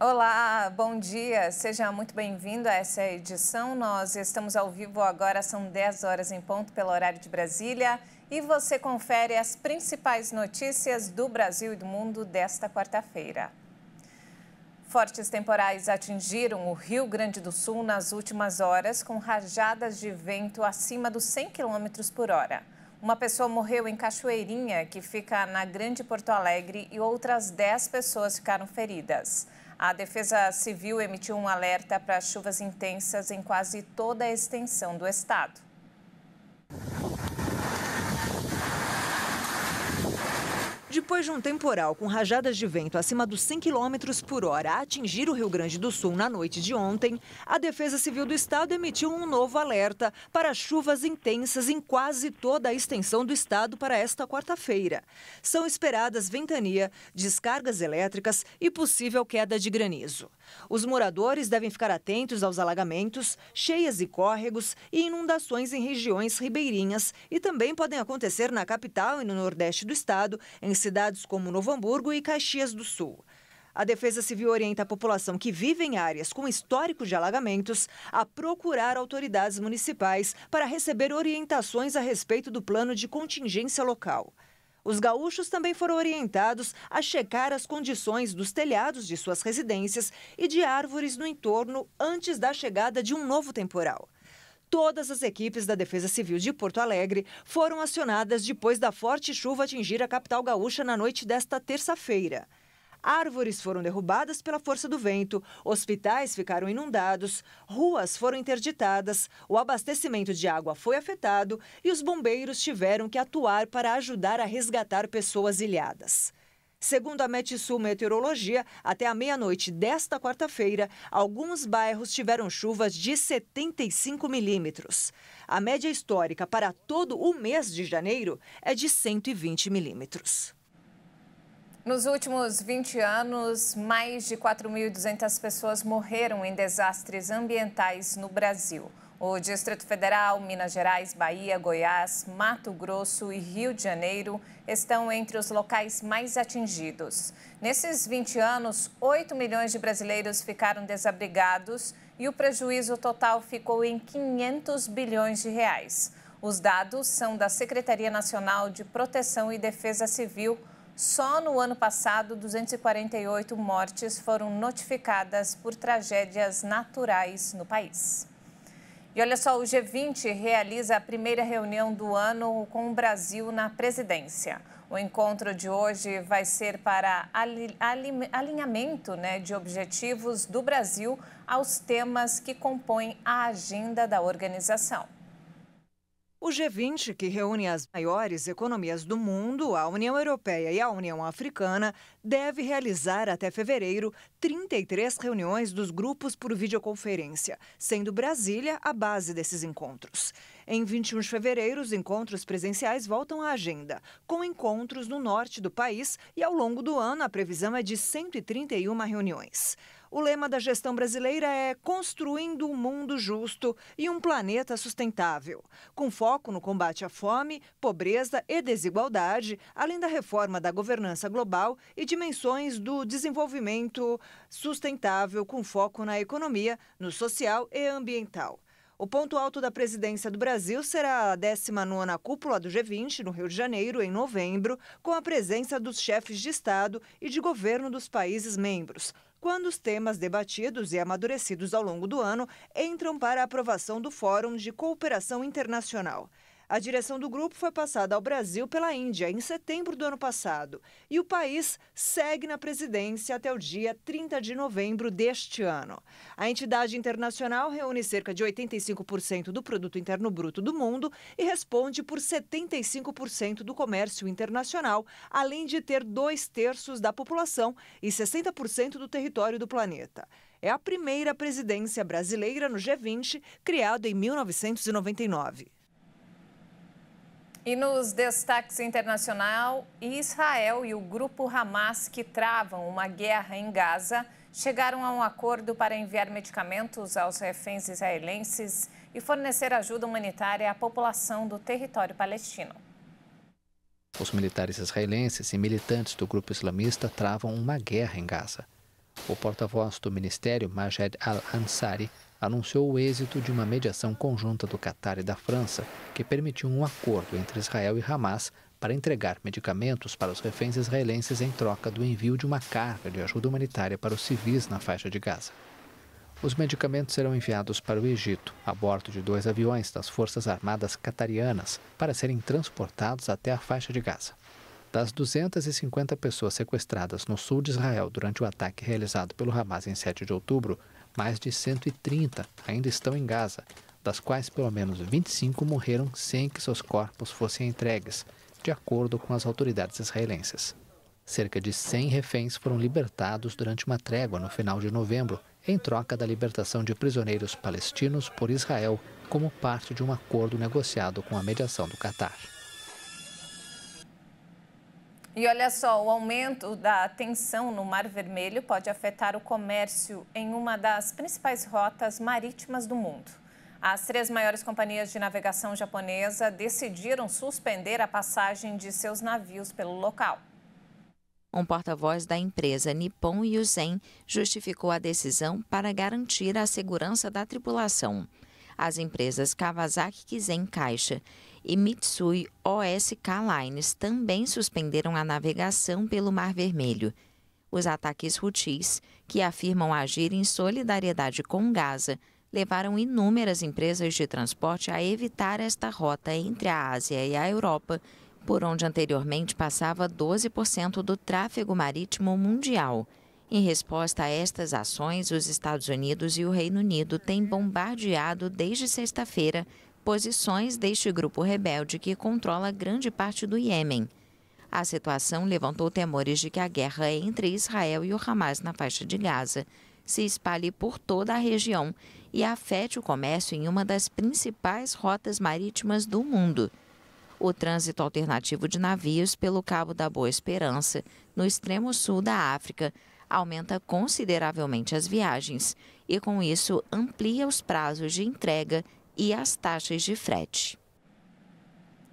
Olá, bom dia. Seja muito bem-vindo a essa edição. Nós estamos ao vivo agora, são 10 horas em ponto pelo horário de Brasília. E você confere as principais notícias do Brasil e do mundo desta quarta-feira. Fortes temporais atingiram o Rio Grande do Sul nas últimas horas, com rajadas de vento acima dos 100 km por hora. Uma pessoa morreu em Cachoeirinha, que fica na Grande Porto Alegre, e outras 10 pessoas ficaram feridas. A Defesa Civil emitiu um alerta para chuvas intensas em quase toda a extensão do estado. Depois de um temporal com rajadas de vento acima dos 100 km por hora atingir o Rio Grande do Sul na noite de ontem, a Defesa Civil do Estado emitiu um novo alerta para chuvas intensas em quase toda a extensão do estado para esta quarta-feira. São esperadas ventania, descargas elétricas e possível queda de granizo. Os moradores devem ficar atentos aos alagamentos, cheias e córregos e inundações em regiões ribeirinhas e também podem acontecer na capital e no nordeste do estado, em cidades como Novo Hamburgo e Caxias do Sul. A Defesa Civil orienta a população que vive em áreas com histórico de alagamentos a procurar autoridades municipais para receber orientações a respeito do plano de contingência local. Os gaúchos também foram orientados a checar as condições dos telhados de suas residências e de árvores no entorno antes da chegada de um novo temporal. Todas as equipes da Defesa Civil de Porto Alegre foram acionadas depois da forte chuva atingir a capital gaúcha na noite desta terça-feira. Árvores foram derrubadas pela força do vento, hospitais ficaram inundados, ruas foram interditadas, o abastecimento de água foi afetado e os bombeiros tiveram que atuar para ajudar a resgatar pessoas ilhadas. Segundo a Metsul Meteorologia, até a meia-noite desta quarta-feira, alguns bairros tiveram chuvas de 75 milímetros. A média histórica para todo o mês de janeiro é de 120 milímetros. Nos últimos 20 anos, mais de 4.200 pessoas morreram em desastres ambientais no Brasil. O Distrito Federal, Minas Gerais, Bahia, Goiás, Mato Grosso e Rio de Janeiro estão entre os locais mais atingidos. Nesses 20 anos, 8 milhões de brasileiros ficaram desabrigados e o prejuízo total ficou em 500 bilhões de reais. Os dados são da Secretaria Nacional de Proteção e Defesa Civil. Só no ano passado, 248 mortes foram notificadas por tragédias naturais no país. E olha só, o G20 realiza a primeira reunião do ano com o Brasil na presidência. O encontro de hoje vai ser para alinhamento, de objetivos do Brasil aos temas que compõem a agenda da organização. O G20, que reúne as maiores economias do mundo, a União Europeia e a União Africana, deve realizar até fevereiro 33 reuniões dos grupos por videoconferência, sendo Brasília a base desses encontros. Em 21 de fevereiro, os encontros presenciais voltam à agenda, com encontros no norte do país e ao longo do ano a previsão é de 131 reuniões. O lema da gestão brasileira é Construindo um Mundo Justo e um Planeta Sustentável, com foco no combate à fome, pobreza e desigualdade, além da reforma da governança global e dimensões do desenvolvimento sustentável com foco na economia, no social e ambiental. O ponto alto da presidência do Brasil será a 19ª Cúpula do G20, no Rio de Janeiro, em novembro, com a presença dos chefes de Estado e de governo dos países membros, quando os temas debatidos e amadurecidos ao longo do ano entram para a aprovação do Fórum de Cooperação Internacional. A direção do grupo foi passada ao Brasil pela Índia em setembro do ano passado e o país segue na presidência até o dia 30 de novembro deste ano. A entidade internacional reúne cerca de 85% do produto interno bruto do mundo e responde por 75% do comércio internacional, além de ter 2/3 da população e 60% do território do planeta. É a primeira presidência brasileira no G20, criado em 1999. E nos destaques internacional, Israel e o grupo Hamas, que travam uma guerra em Gaza, chegaram a um acordo para enviar medicamentos aos reféns israelenses e fornecer ajuda humanitária à população do território palestino. Os militares israelenses e militantes do grupo islamista travam uma guerra em Gaza. O porta-voz do ministério, Majed Al-Ansari, anunciou o êxito de uma mediação conjunta do Catar e da França, que permitiu um acordo entre Israel e Hamas para entregar medicamentos para os reféns israelenses em troca do envio de uma carga de ajuda humanitária para os civis na faixa de Gaza. Os medicamentos serão enviados para o Egito, a bordo de 2 aviões das Forças Armadas Qatarianas, para serem transportados até a faixa de Gaza. Das 250 pessoas sequestradas no sul de Israel durante o ataque realizado pelo Hamas em 7 de outubro, mais de 130 ainda estão em Gaza, das quais pelo menos 25 morreram sem que seus corpos fossem entregues, de acordo com as autoridades israelenses. Cerca de 100 reféns foram libertados durante uma trégua no final de novembro, em troca da libertação de prisioneiros palestinos por Israel, como parte de um acordo negociado com a mediação do Catar. E olha só, o aumento da tensão no Mar Vermelho pode afetar o comércio em uma das principais rotas marítimas do mundo. As 3 maiores companhias de navegação japonesa decidiram suspender a passagem de seus navios pelo local. Um porta-voz da empresa Nippon Yusen justificou a decisão para garantir a segurança da tripulação. As empresas Kawasaki Kizen Caixa e Mitsui OSK Lines também suspenderam a navegação pelo Mar Vermelho. Os ataques Houthis, que afirmam agir em solidariedade com Gaza, levaram inúmeras empresas de transporte a evitar esta rota entre a Ásia e a Europa, por onde anteriormente passava 12% do tráfego marítimo mundial. Em resposta a estas ações, os Estados Unidos e o Reino Unido têm bombardeado desde sexta-feira posições deste grupo rebelde que controla grande parte do Iêmen. A situação levantou temores de que a guerra entre Israel e o Hamas na faixa de Gaza se espalhe por toda a região e afete o comércio em uma das principais rotas marítimas do mundo. O trânsito alternativo de navios pelo Cabo da Boa Esperança, no extremo sul da África, aumenta consideravelmente as viagens e, com isso, amplia os prazos de entrega e as taxas de frete.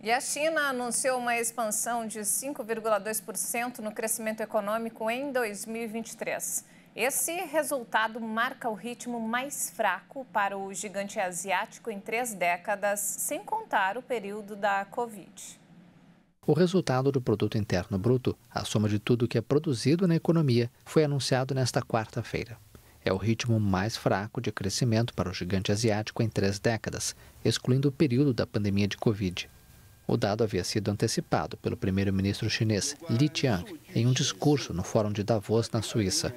E a China anunciou uma expansão de 5,2% no crescimento econômico em 2023. Esse resultado marca o ritmo mais fraco para o gigante asiático em 3 décadas, sem contar o período da Covid. O resultado do Produto Interno Bruto, a soma de tudo que é produzido na economia, foi anunciado nesta quarta-feira. É o ritmo mais fraco de crescimento para o gigante asiático em 3 décadas, excluindo o período da pandemia de Covid. O dado havia sido antecipado pelo primeiro-ministro chinês Li Qiang em um discurso no Fórum de Davos, na Suíça.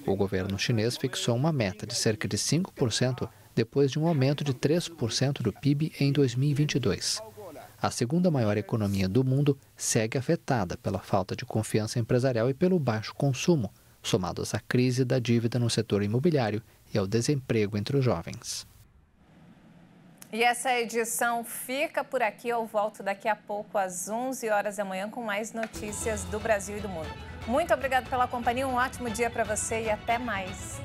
O governo chinês fixou uma meta de cerca de 5% depois de um aumento de 3% do PIB em 2022. A segunda maior economia do mundo segue afetada pela falta de confiança empresarial e pelo baixo consumo, somados à crise da dívida no setor imobiliário e ao desemprego entre os jovens. E essa edição fica por aqui. Eu volto daqui a pouco às 11 horas da manhã com mais notícias do Brasil e do mundo. Muito obrigada pela companhia, um ótimo dia para você e até mais.